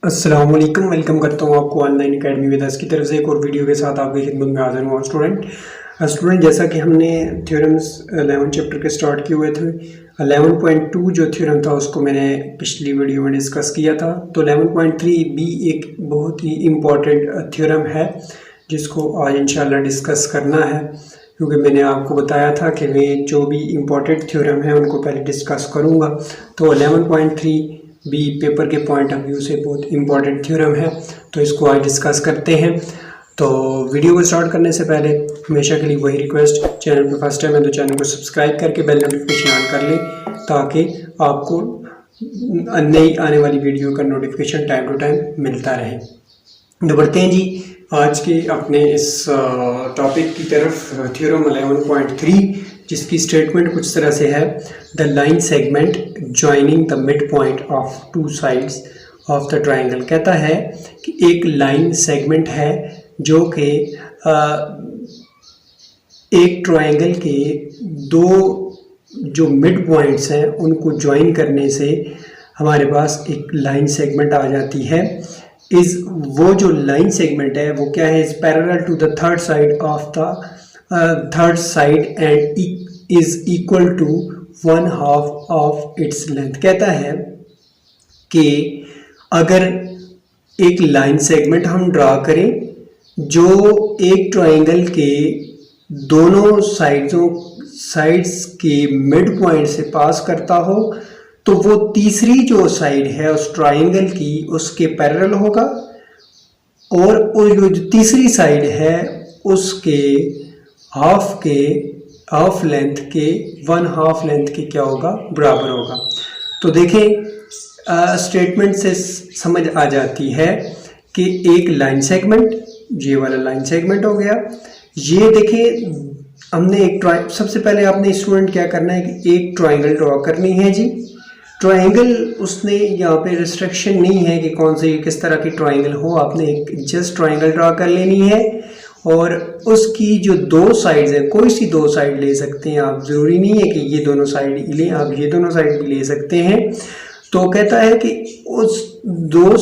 अस्सलाम वालेकुम। वेलकम करता हूँ आपको ऑनलाइन अकेडमी विद अस की तरफ से एक और वीडियो के साथ आपकी खिदमत में हाजिर हूँ। स्टूडेंट जैसा कि हमने थ्योरम्स 11 चैप्टर के स्टार्ट किए हुए थे, 11.2 जो थ्योरम था उसको मैंने पिछली वीडियो में डिस्कस किया था। तो 11.3 भी एक बहुत ही इम्पॉर्टेंट थ्योरम है जिसको आज इंशाल्लाह डिस्कस करना है, क्योंकि मैंने आपको बताया था कि मैं जो भी इम्पॉर्टेंट थ्योरम है उनको पहले डिस्कस करूँगा। तो 11.3 भी पेपर के पॉइंट ऑफ व्यू से बहुत इम्पॉर्टेंट थ्योरम है, तो इसको आज डिस्कस करते हैं। तो वीडियो को स्टार्ट करने से पहले हमेशा के लिए वही रिक्वेस्ट, चैनल पे फर्स्ट टाइम है तो चैनल को सब्सक्राइब करके बेल नोटिफिकेशन ऑन कर लें ताकि आपको नई आने वाली वीडियो का नोटिफिकेशन टाइम टू टाइम मिलता रहे। तो बढ़ते हैं जी आज के अपने इस टॉपिक की तरफ, थ्योरम 11.3, जिसकी स्टेटमेंट कुछ तरह से है, the line segment joining the mid point of two sides of the triangle. कहता है कि एक लाइन सेगमेंट है जो कि एक ट्राइंगल के दो जो मिड पॉइंट्स हैं उनको ज्वाइन करने से हमारे पास एक लाइन सेगमेंट आ जाती है। वो जो लाइन सेगमेंट है वो क्या है, is parallel to the third side of the third side and is equal to 1/2 of its length. कहता है कि अगर एक लाइन सेगमेंट हम ड्रा करें जो एक ट्राइंगल के दोनों साइड्स के मिड पॉइंट से पास करता हो, तो वो तीसरी जो साइड है उस ट्राइंगल की उसके पैरेलल होगा, और जो तीसरी साइड है उसके हाफ लेंथ के 1/2 लेंथ के क्या होगा, बराबर होगा। तो देखें स्टेटमेंट से समझ आ जाती है कि एक लाइन सेगमेंट, ये वाला लाइन सेगमेंट हो गया। ये देखें हमने सबसे पहले आपने स्टूडेंट क्या करना है कि एक ट्राइंगल ड्रॉ करनी है जी। ट्राइंगल उसने यहाँ पे रिस्ट्रिक्शन नहीं है कि कौन सी किस तरह की ट्राइंगल हो, आपने एक जस्ट ट्राइंगल ड्रॉ कर लेनी है और उसकी जो दो साइड्स हैं, कोई सी दो साइड ले सकते हैं आप, ज़रूरी नहीं है कि ये दोनों साइड लें, आप ये दोनों साइड भी ले सकते हैं। तो कहता है कि उस दो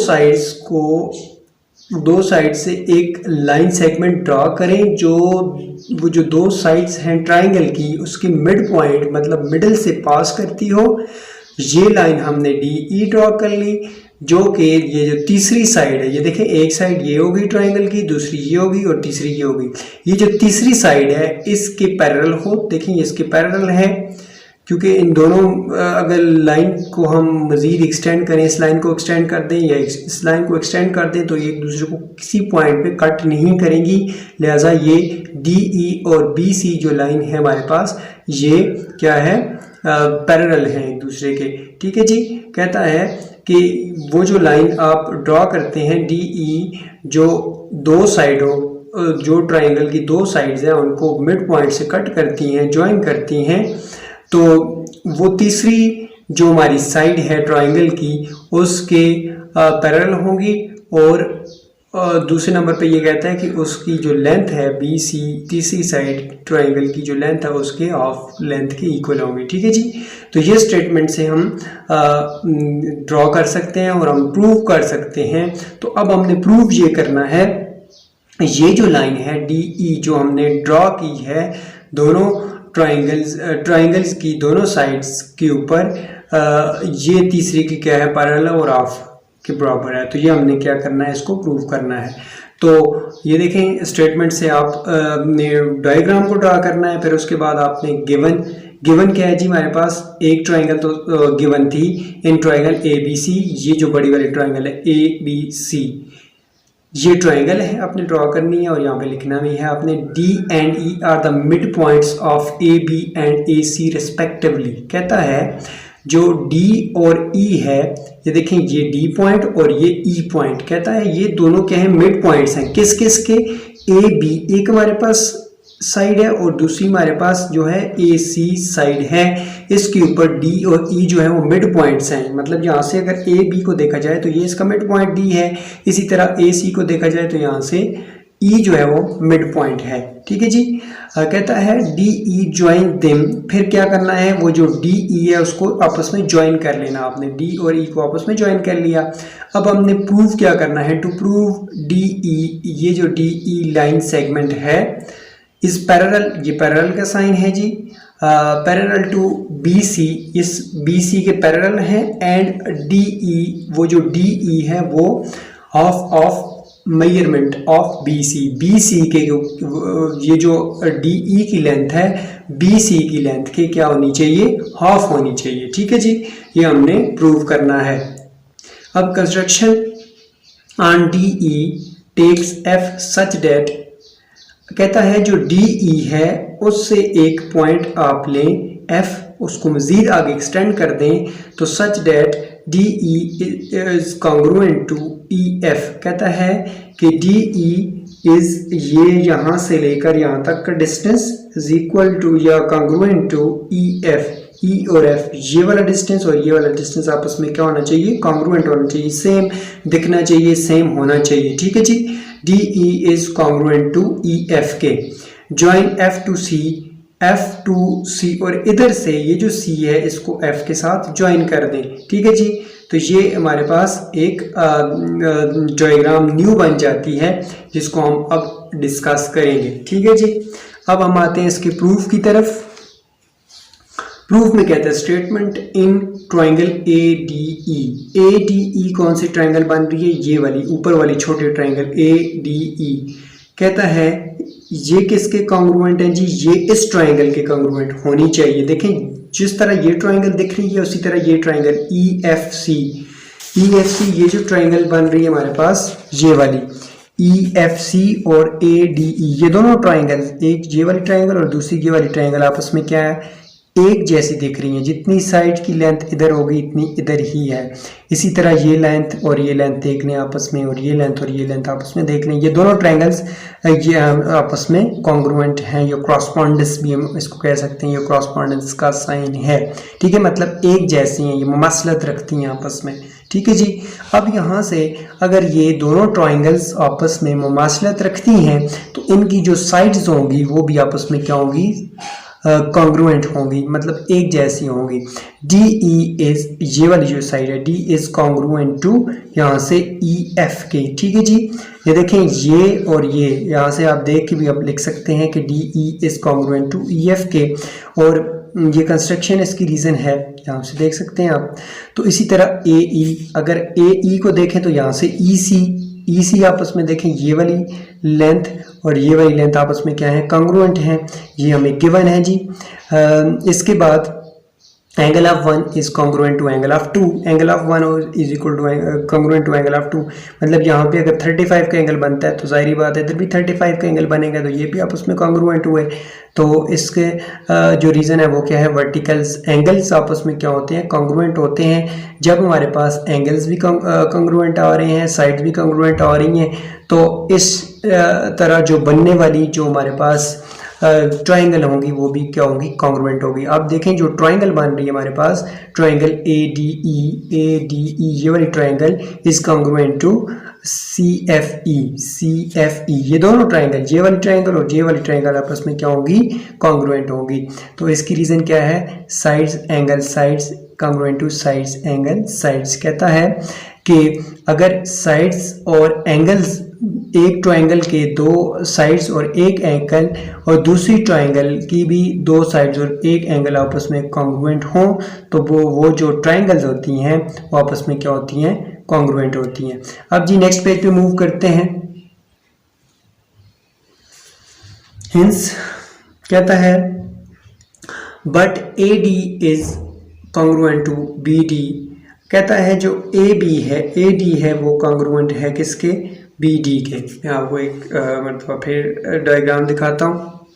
साइड से एक लाइन सेगमेंट ड्रॉ करें वो जो दो साइड्स हैं ट्राइंगल की उसकी मिड पॉइंट मतलब मिडिल से पास करती हो। ये लाइन हमने DE ड्रॉ कर ली, जो कि ये जो तीसरी साइड है, ये देखें एक साइड ये होगी ट्राइंगल की, दूसरी ये होगी और तीसरी ये होगी। ये जो तीसरी साइड है इसके पैरेलल हो, देखें ये इसके पैरेलल है, क्योंकि इन दोनों अगर लाइन को हम मज़ीद एक्सटेंड करें, इस लाइन को एक्सटेंड कर दें या इस लाइन को एक्सटेंड कर दें तो ये एक दूसरे को किसी पॉइंट पे कट नहीं करेंगी, लिहाजा ये DE और BC जो लाइन है हमारे पास ये क्या है, पैरेलल हैं एक दूसरे के। ठीक है जी, कहता है कि वो जो लाइन आप ड्रॉ करते हैं DE जो दो साइडों जो ट्राइंगल की दो साइड्स हैं उनको मिड पॉइंट से कट करती हैं, ज्वाइन करती हैं, तो वो तीसरी जो हमारी साइड है ट्राइंगल की उसके पैरेलल होंगी, और दूसरे नंबर पे ये कहता है कि उसकी जो लेंथ है BC तीसरी साइड ट्राइंगल की जो लेंथ है उसके हाफ लेंथ के इक्वल होंगी। ठीक है जी, तो ये स्टेटमेंट से हम ड्रॉ कर सकते हैं और हम प्रूव कर सकते हैं। तो अब हमने प्रूव ये करना है, ये जो लाइन है DE जो हमने ड्रॉ की है दोनों ट्राइंगल्स की दोनों साइड्स के ऊपर, ये तीसरी की क्या है, पैरेलल और हाफ के बराबर है। तो ये हमने क्या करना है, इसको प्रूव करना है। तो ये देखें स्टेटमेंट से आप ने डायग्राम को ड्रा करना है, फिर उसके बाद आपने गिवन क्या है जी, हमारे पास एक ट्राइंगल तो गिवन थी, इन ट्राइंगल ABC, ये जो बड़ी वाली ट्राइंगल है ABC ये ट्राइंगल है आपने ड्रॉ करनी है, और यहाँ पे लिखना भी है आपने D and E are the mid points of AB and AC respectively. कहता है जो D और E है, ये देखें ये D पॉइंट और ये E पॉइंट, कहता है ये दोनों क्या है, मिड पॉइंट्स हैं। किस किस के, AB एक हमारे पास साइड है और दूसरी हमारे पास जो है AC साइड है, इसके ऊपर D और E जो है वो मिड पॉइंट्स हैं। मतलब यहाँ से अगर AB को देखा जाए तो ये इसका मिड पॉइंट D है, इसी तरह AC को देखा जाए तो यहाँ से ई जो है वो मिड पॉइंट है, ठीक है जी। कहता है डी ई ज्वाइन देम, फिर क्या करना है, वो जो डी ई है उसको आपस में ज्वाइन कर लेना। आपने डी और ई को आपस में ज्वाइन कर लिया। अब हमने प्रूव क्या करना है, टू प्रूव डी ई, ये जो डी ई लाइन सेगमेंट है इस पैरेलल, ये पैरेलल का साइन है जी, पैरेलल टू बी सी, इस बी सी के पैरेलल है, एंड डी ई, वो जो डी ई है वो half of measurement of B C, B C के ये जो डी ई की लेंथ है बी सी की लेंथ के क्या होनी चाहिए, हाफ होनी चाहिए, ठीक है जी। ये हमने प्रूव करना है। अब construction on D E takes F such that, कहता है जो डी ई है उससे एक पॉइंट आप लें एफ, उसको मजीद आगे एक्सटेंड कर दें तो such that d E is congruent to E f, कहता है कि डी ई इज, ये यहाँ से लेकर यहाँ तक का डिस्टेंस इज इक्वल टू या कॉन्ग्रुएंट टू ई एफ, ई और एफ, ये वाला डिस्टेंस और ये वाला डिस्टेंस आपस में क्या होना चाहिए, कॉन्ग्रुएंट होना चाहिए, सेम दिखना चाहिए, सेम होना चाहिए, ठीक है जी। D E is congruent to E F के, join f to C, f to c, और इधर से ये जो सी है इसको एफ के साथ ज्वाइन कर दें, ठीक है जी। तो ये हमारे पास एक डायग्राम न्यू बन जाती है जिसको हम अब डिस्कस करेंगे, ठीक है जी। अब हम आते हैं इसके प्रूफ की तरफ। प्रूफ में कहते हैं statement in triangle A D E, A D E कौन सी ट्राइंगल बन रही है, ये वाली ऊपर वाली छोटे ट्राइंगल ए डी ई, कहता है ये किसके कॉन्ग्रुएंट है जी, ये इस ट्राइंगल के कॉन्ग्रुएंट होनी चाहिए। देखें जिस तरह ये ट्राइंगल दिख रही है उसी तरह ये ट्राइंगल ई एफ सी, ये जो ट्राइंगल बन रही है हमारे पास ये वाली ई एफ सी और ए डी ई, ये दोनों ट्राइंगल, एक ये वाली ट्राइंगल और दूसरी ये वाली ट्राइंगल आपस में क्या है, एक जैसी दिख रही है। जितनी साइड की लेंथ इधर होगी इतनी इधर ही है। इसी तरह ये लेंथ और ये लेंथ देख लें आपस में, और ये लेंथ और ये लेंथ आपस में देख लें। ये दोनों ट्रायंगल्स ये आपस में कॉन्ग्रुएंट हैं, ये क्रॉसपॉन्डेंस भी हम इसको कह सकते हैं, ये क्रॉसपॉन्डेंस का साइन है, ठीक है, मतलब एक जैसी हैं, ये मुमासलत रखती हैं आपस में, ठीक है जी। अब यहाँ से अगर ये दोनों ट्रायंगल्स आपस में मुमासलत रखती हैं तो इनकी जो साइड्स होंगी वो भी आपस में क्या होंगी, कॉन्ग्रुएंट होंगी, मतलब एक जैसी होंगी। डी ई इज, ये वाली जो साइड है डी इज कॉन्ग्रुएंट टू यहाँ से ई एफ के, ठीक है जी। ये देखें ये और ये यहाँ से आप देख के भी आप लिख सकते हैं कि D E is congruent to E F के, और ये कंस्ट्रक्शन इसकी रीज़न है, यहाँ से देख सकते हैं आप। तो इसी तरह ए ई, अगर ए ई को देखें तो यहाँ से ई सी आपस में देखें ये वाली लेंथ और ये वाली लेंथ आपस में क्या है, कॉन्ग्रुएंट हैं, ये हमें गिवन है जी। इसके बाद angle of one is congruent to angle of two, angle of one is equal to congruent to angle of two, मतलब यहाँ पे अगर 35 का एंगल बनता है तो जाहिर बात है इधर भी 35 का एंगल बनेगा, तो ये भी आपस में कॉन्ग्रुएंट हुए। तो इसके जो रीज़न है वो क्या है, वर्टिकल्स एंगल्स आपस में क्या होते हैं, कॉन्ग्रुएंट होते हैं। जब हमारे पास एंगल्स भी कॉन्ग्रुएंट आ रहे हैं, साइड्स भी कॉन्ग्रुएंट आ रही हैं, तो इस तरह जो बनने वाली जो हमारे पास ट्राइंगल होंगी वो भी क्या होंगी, कॉन्ग्रुएंट होगी। आप देखें जो ट्राइंगल बन रही है हमारे पास, ट्राइंगल ए डी ई, ये वाली triangle is congruent to C F E, ये दोनों ट्राइंगल, ये वाली ट्राइंगल और ये वाली ट्राइंगल आपस में क्या होंगी, कॉन्ग्रुएंट होंगी। तो इसकी रीज़न क्या है, sides angle sides congruent two sides angle sides. कहता है कि अगर साइड्स और एंगल्स, एक ट्रायंगल के दो साइड्स और एक एंगल और दूसरी ट्रायंगल की भी दो साइड्स और एक एंगल आपस में कॉन्ग्रुएंट हों, तो वो जो ट्रायंगल्स होती हैं वो आपस में क्या होती हैं, कॉन्ग्रुएंट होती हैं। अब जी नेक्स्ट पेज पे मूव करते हैं। हिंस कहता है but A D is congruent to B D, कहता है जो ए बी है, ए डी है वो कॉन्ग्रुएंट है किसके, बी डी के। मैं आपको एक मतलब फिर डायग्राम दिखाता हूँ।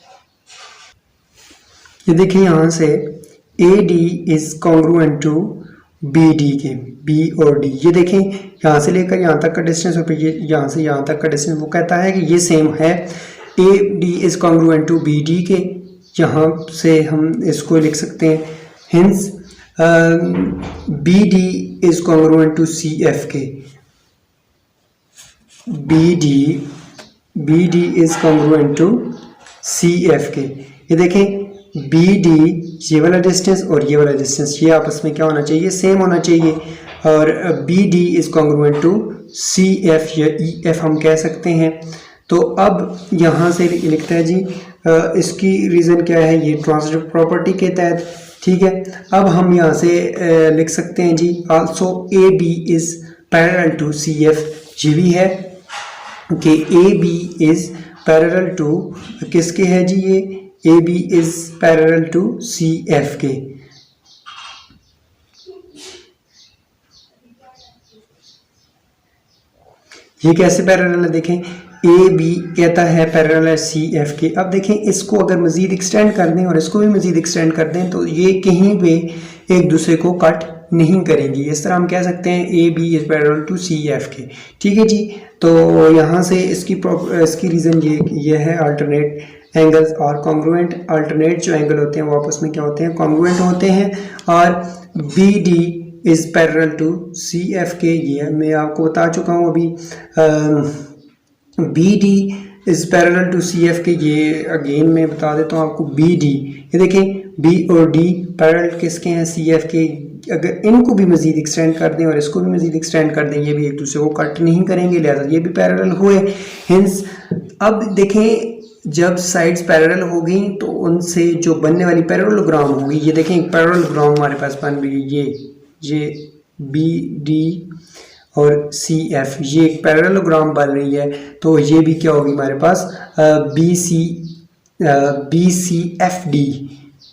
ये देखिए यहाँ से A D is congruent to B D के, बी और डी, ये देखें यहाँ से लेकर यहाँ तक का डिस्टेंस और फिर ये यहाँ से यहाँ तक का डिस्टेंस, वो कहता है कि ये सेम है। A D is congruent to B D के, यहाँ से हम इसको लिख सकते हैं hence b D is congruent to C F के, b d b D is congruent to C F के। ये देखें बी डी ये वाला डिस्टेंस और ये वाला डिस्टेंस ये आपस में क्या होना चाहिए, सेम होना चाहिए। और B D is congruent to C F या ई एफ हम कह सकते हैं। तो अब यहाँ से लिखता है जी इसकी रीज़न क्या है, ये ट्रांजिटिव प्रॉपर्टी के तहत, ठीक है। अब हम यहाँ से लिख सकते हैं जी also a B is parallel to C f. ये भी है कि a B is parallel to किसके है जी, ये a B is parallel to C F के। ये कैसे पैरेलल है, देखें ए बी कहता है पैरेलल है सी एफ के। अब देखें इसको अगर मज़ीद एक्सटेंड कर दें और इसको भी मज़ीद एक्सटेंड कर दें तो ये कहीं पे एक दूसरे को कट नहीं करेंगी। इस तरह हम कह सकते हैं A B is parallel to C F के, ठीक है जी। तो यहाँ से इसकी रीज़न ये है अल्टरनेट एंगल्स और कॉन्ग्रुएंट। अल्टरनेट जो एंगल होते हैं वो आपस में क्या होते हैं, कॉन्ग्रुएंट होते हैं। और B D is parallel to C F के, ये मैं आपको बता चुका हूँ अभी। B D is parallel to C F के, ये अगेन मैं बता देता हूँ आपको। बी डी ये देखें बी और डी पैरेलल किसके हैं, सी एफ के। अगर इनको भी मज़ीद एक्सटेंड कर दें और इसको भी मज़ीद एक्सटेंड कर दें, ये भी एक दूसरे को कट नहीं करेंगे, लिहाजा ये भी पैरेलल हुए। हिंस अब देखें जब साइड्स पैरेलल हो गई तो उनसे जो बनने वाली पैरेललोग्राम होगी, ये देखें पैरेललोग्राम हमारे पास बन रही है, ये बी डी और सी एफ, ये एक पैरेललोग्राम बन रही है। तो ये भी क्या होगी हमारे पास b c f d,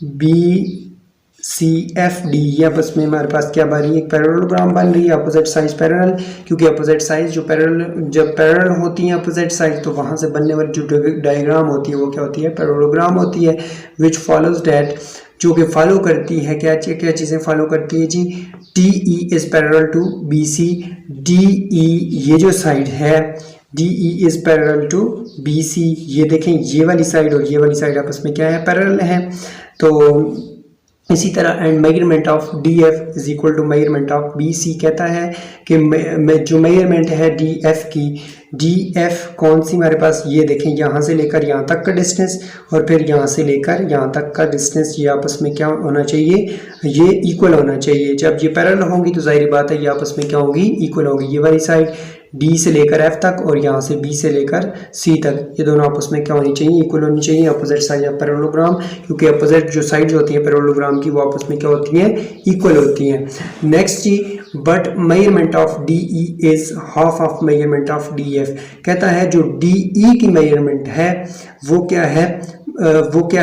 b c f d, या बस में हमारे पास क्या बन रही है, एक पैरेललोग्राम बन रही है अपोजिट साइज पैरेलल। क्योंकि अपोजिट साइज जब पैरेलल होती हैं अपोजिट साइज तो वहाँ से बनने वाली जो डायग्राम होती है वो क्या होती है, पैरेललोग्राम होती है। विच फॉलोज डैट, जो कि फॉलो करती है क्या चीज़ें फॉलो करती है जी, t e is parallel to b c, d ई ये जो साइड है d E is parallel to b c. ये देखें ये वाली साइड और ये वाली साइड आपस में क्या है, पैरेलल है। तो इसी तरह and measurement of D F is equal to measurement of B C कहता है कि जो मेजरमेंट है डी एफ की, डी एफ कौन सी हमारे पास, ये देखें यहाँ से लेकर यहाँ तक का डिस्टेंस और फिर यहाँ से लेकर यहाँ तक का डिस्टेंस, ये आपस में क्या होना चाहिए, ये इक्वल होना चाहिए। जब ये पैरेलल होंगी तो जाहिर बात है ये आपस में क्या होगी, इक्वल होगी। ये वाली साइड डी से लेकर एफ तक और यहाँ से बी से लेकर सी तक, ये दोनों आपस में क्या होनी चाहिए, इक्वल होनी चाहिए। अपोजिट साइड ऑफ पैरेललोग्राम, क्योंकि अपोजिट जो साइड्स होती हैं पैरेललोग्राम की वो आपस में क्या होती हैं, इक्वल होती हैं। नेक्स्ट जी, but measurement of D E is half of measurement of D F कहता है जो डी ई की मेजरमेंट है वो क्या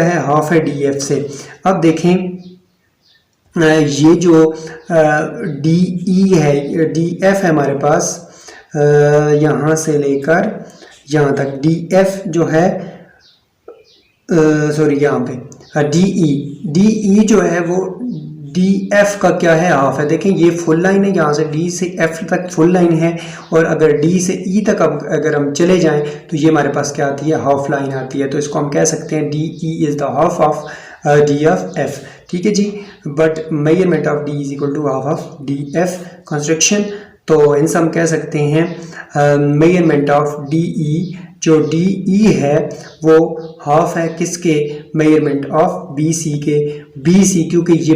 है, हाफ है डी एफ से। अब देखें ये जो डी ई है, डी एफ है हमारे पास यहाँ से लेकर यहाँ तक, डी एफ जो है सॉरी यहाँ पे डी ई जो है वो डी एफ का क्या है, हाफ है। देखें ये फुल लाइन है, यहाँ से डी से एफ तक फुल लाइन है और अगर डी से ई तक अगर हम चले जाएं तो ये हमारे पास क्या आती है, हाफ लाइन आती है। तो इसको हम कह सकते हैं d E is the half of d of f, ठीक है जी। But measurement of d is equal to half of D f construction. तो इनसे हम कह सकते हैं मेजरमेंट ऑफ डी ई, जो डी ई है वो हाफ है किसके, मेजरमेंट ऑफ बी सी के। बी सी क्योंकि ये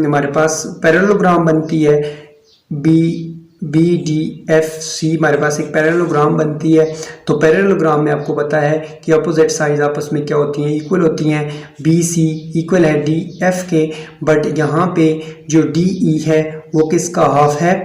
हमारे पास पैरेललोग्राम बनती है, बी डी एफ सी हमारे पास एक पैरेललोग्राम बनती है। तो पैरेललोग्राम में आपको पता है कि अपोजिट साइड आपस में क्या होती हैं, इक्वल होती हैं। बी सी इक्वल है डी एफ के, बट यहाँ पे जो डी ई है वो किसका हाफ है,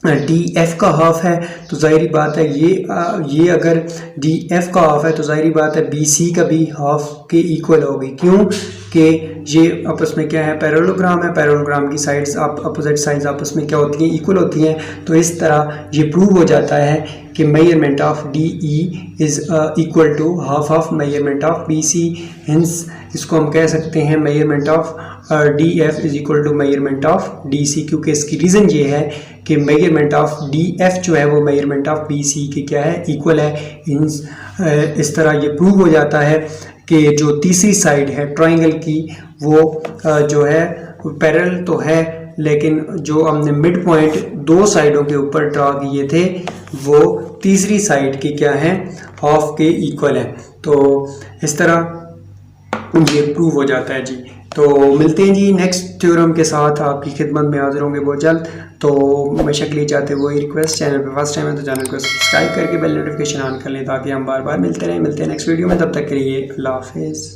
डी एफ का हाफ है। तो ज़ाहिरी बात है ये अगर डी एफ का हाफ है तो ज़ाहिरी बात है बी सी का भी हाफ के इक्वल होगी। क्यों कि ये आपस में क्या है, पैरेललोग्राम है, पैरेललोग्राम की साइड्स अपोजिट साइड्स आपस में क्या होती हैं, इक्वल होती हैं। तो इस तरह ये प्रूव हो जाता है कि measurement of D E is equal to half of measurement of B C. Hence इसको हम कह सकते हैं measurement of D F is equal to measurement of D C, क्योंकि इसकी रीज़न ये है कि मेजरमेंट ऑफ डी एफ जो है वो मेजरमेंट ऑफ बी सी के क्या है, इक्वल है। इस तरह ये प्रूव हो जाता है कि जो तीसरी साइड है ट्राइंगल की वो जो है पैरेलल तो है लेकिन जो हमने मिड पॉइंट दो साइडों के ऊपर ड्रा किए थे वो तीसरी साइड की क्या है, हाफ के इक्वल है। तो इस तरह ये प्रूव हो जाता है जी। तो मिलते हैं जी नेक्स्ट थ्योरम के साथ, आपकी खिदमत में हाजिर होंगे बहुत जल्द। तो हमेशा के लिए चाहते हुए रिक्वेस्ट, चैनल पे फर्स्ट टाइम है तो चैनल को सब्सक्राइब करके बेल नोटिफिकेशन ऑन कर लें ताकि हम बार बार मिलते रहें। मिलते हैं नेक्स्ट वीडियो में, तब तक के लिए अल्लाह हाफिज़।